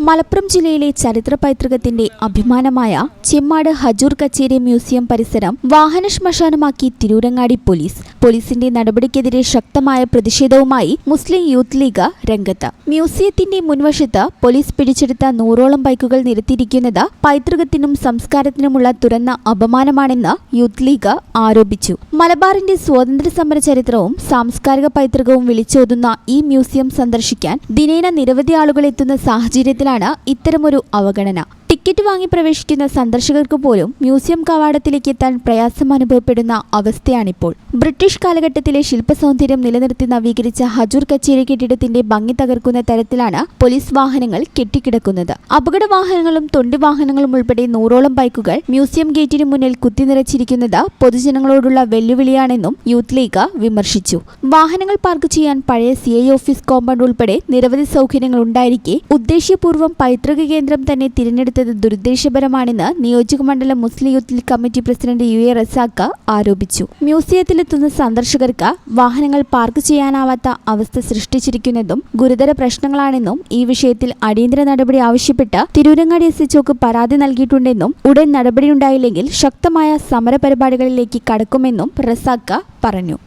മലപ്പുറം ജില്ലയിലെ ചരിത്ര പൈതൃകത്തിന്റെ അഭിമാനമായ ചെമ്മാട് ഹജൂർ കച്ചേരി മ്യൂസിയം പരിസരം വാഹന ശ്മശാനമാക്കി തിരൂരങ്ങാടി പോലീസ്. പോലീസിന്റെ നടപടിക്കെതിരെ ശക്തമായ പ്രതിഷേധവുമായി മുസ്ലിം യൂത്ത് ലീഗ് രംഗത്ത്. മ്യൂസിയത്തിന്റെ മുൻവശത്ത് പോലീസ് പിടിച്ചെടുത്ത 100ഓളം ബൈക്കുകൾ നിരത്തിയിരിക്കുന്നത് പൈതൃകത്തിനും സംസ്കാരത്തിനുമുള്ള തുറന്ന അപമാനമാണെന്ന് യൂത്ത് ലീഗ് ആരോപിച്ചു. മലബാറിന്റെ സ്വാതന്ത്ര്യ സമര ചരിത്രവും സാംസ്കാരിക പൈതൃകവും വിളിച്ചോതുന്ന ഈ മ്യൂസിയം സന്ദർശിക്കാൻ ദിനേന നിരവധി ആളുകൾ എത്തുന്ന സാഹചര്യത്തിലാണ് ഇത്തരമൊരു അവഗണന. ടിക്കറ്റ് വാങ്ങി പ്രവേശിക്കുന്ന സന്ദർശകർക്ക് പോലും മ്യൂസിയം കവാടത്തിലേക്ക് എത്താൻ പ്രയാസം അനുഭവപ്പെടുന്ന അവസ്ഥയാണിപ്പോൾ. ബ്രിട്ടീഷ് കാലഘട്ടത്തിലെ ശില്പസൗന്ദര്യം നിലനിർത്തി നവീകരിച്ച ഹജൂർ കച്ചേരി കെട്ടിടത്തിന്റെ ഭംഗി തകർക്കുന്ന തരത്തിലാണ് പോലീസ് വാഹനങ്ങൾ കെട്ടിക്കിടക്കുന്നത്. അപകട വാഹനങ്ങളും തൊണ്ടി വാഹനങ്ങളും ഉൾപ്പെടെ 100ഓളം ബൈക്കുകൾ മ്യൂസിയം ഗേറ്റിന് മുന്നിൽ കുത്തിനിറച്ചിരിക്കുന്നത് പൊതുജനങ്ങളോടുള്ള വെല്ലുവിളിയാണെന്നും യൂത്ത് ലീഗ് വിമർശിച്ചു. വാഹനങ്ങൾ പാർക്ക് ചെയ്യാൻ പഴയ CI ഓഫീസ് കോമ്പൗണ്ട് ഉൾപ്പെടെ നിരവധി സൗകര്യങ്ങൾ ഉണ്ടായിരിക്കെ ഉദ്ദേശ്യപൂർവ്വം പൈതൃക കേന്ദ്രം തന്നെ തിരഞ്ഞെടുത്തത് ദുരുദ്ദേശപരമാണെന്ന് നിയോജകമണ്ഡലം Muslim youth league committee president UA Razak ആരോപിച്ചു. മ്യൂസിയത്തിലെത്തുന്ന സന്ദർശകർക്ക് വാഹനങ്ങൾ പാർക്ക് ചെയ്യാനാവാത്ത അവസ്ഥ സൃഷ്ടിച്ചിരിക്കുന്നതും ഗുരുതര പ്രശ്നങ്ങളാണെന്നും ഈ വിഷയത്തിൽ അടിയന്തര നടപടി ആവശ്യപ്പെട്ട് തിരൂരങ്ങാടി SHOക്ക് പരാതി നൽകിയിട്ടുണ്ടെന്നും ഉടൻ നടപടിയുണ്ടായില്ലെങ്കിൽ ശക്തമായ സമരപരിപാടികളിലേക്ക് കടക്കുമെന്നും റസാഖ് പറഞ്ഞു.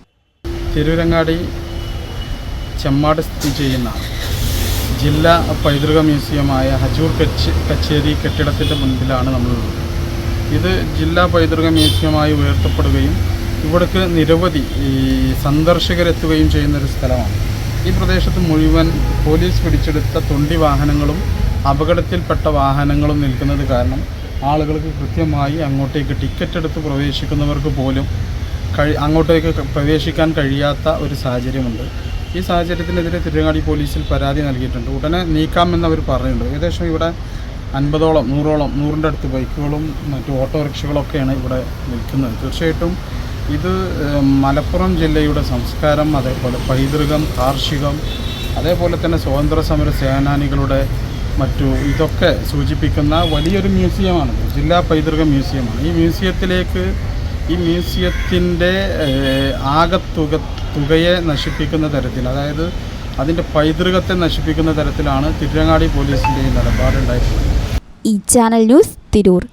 തിരൂരങ്ങാടി ചെമ്മാട് സ്ഥിതി ചെയ്യുന്ന ജില്ലാ പൈതൃക മ്യൂസിയമായ ഹജൂർ കച്ചേരി കെട്ടിടത്തിൻ്റെ മുൻപിലാണ് നമ്മളുള്ളത്. ഇത് ജില്ലാ പൈതൃക മ്യൂസിയമായി ഉയർത്തപ്പെടുകയും ഇവിടേക്ക് നിരവധി സന്ദർശകരെത്തുകയും ചെയ്യുന്നൊരു സ്ഥലമാണ്. ഈ പ്രദേശത്ത് മുഴുവൻ പോലീസ് പിടിച്ചെടുത്ത തൊണ്ടി വാഹനങ്ങളും അപകടത്തിൽപ്പെട്ട വാഹനങ്ങളും നിൽക്കുന്നത് കാരണം ആളുകൾക്ക് കൃത്യമായി അങ്ങോട്ടേക്ക് ടിക്കറ്റ് എടുത്ത് പ്രവേശിക്കുന്നവർക്ക് പോലും അങ്ങോട്ടേക്ക് പ്രവേശിക്കാൻ കഴിയാത്ത ഒരു സാഹചര്യമുണ്ട്. ഈ സാഹചര്യത്തിനെതിരെ തിരൂരങ്ങാടി പോലീസിൽ പരാതി നൽകിയിട്ടുണ്ട്. ഉടനെ നീക്കാമെന്നവർ പറയുന്നുണ്ട്. ഏകദേശം ഇവിടെ 50ഓളം 100ൻ്റെ അടുത്ത് ബൈക്കുകളും മറ്റു ഓട്ടോറിക്ഷകളൊക്കെയാണ് ഇവിടെ നിൽക്കുന്നത്. തീർച്ചയായിട്ടും ഇത് മലപ്പുറം ജില്ലയുടെ സംസ്കാരം, അതേപോലെ പൈതൃകം, കാർഷികം, അതേപോലെ തന്നെ സ്വാതന്ത്ര്യ സമര സേനാനികളുടെ ഇതൊക്കെ സൂചിപ്പിക്കുന്ന വലിയൊരു മ്യൂസിയമാണ്. ജില്ലാ പൈതൃക മ്യൂസിയമാണ്. ഈ മ്യൂസിയത്തിൻ്റെ തുകയെ നശിപ്പിക്കുന്ന തരത്തിൽ, അതായത് അതിൻ്റെ പൈതൃകത്തെ നശിപ്പിക്കുന്ന തരത്തിലാണ് തിരൂരങ്ങാടി പോലീസിൻ്റെ നിലപാടുണ്ടായിട്ടുള്ളത്. ഈ ചാനൽ ന്യൂസ് തിരൂർ.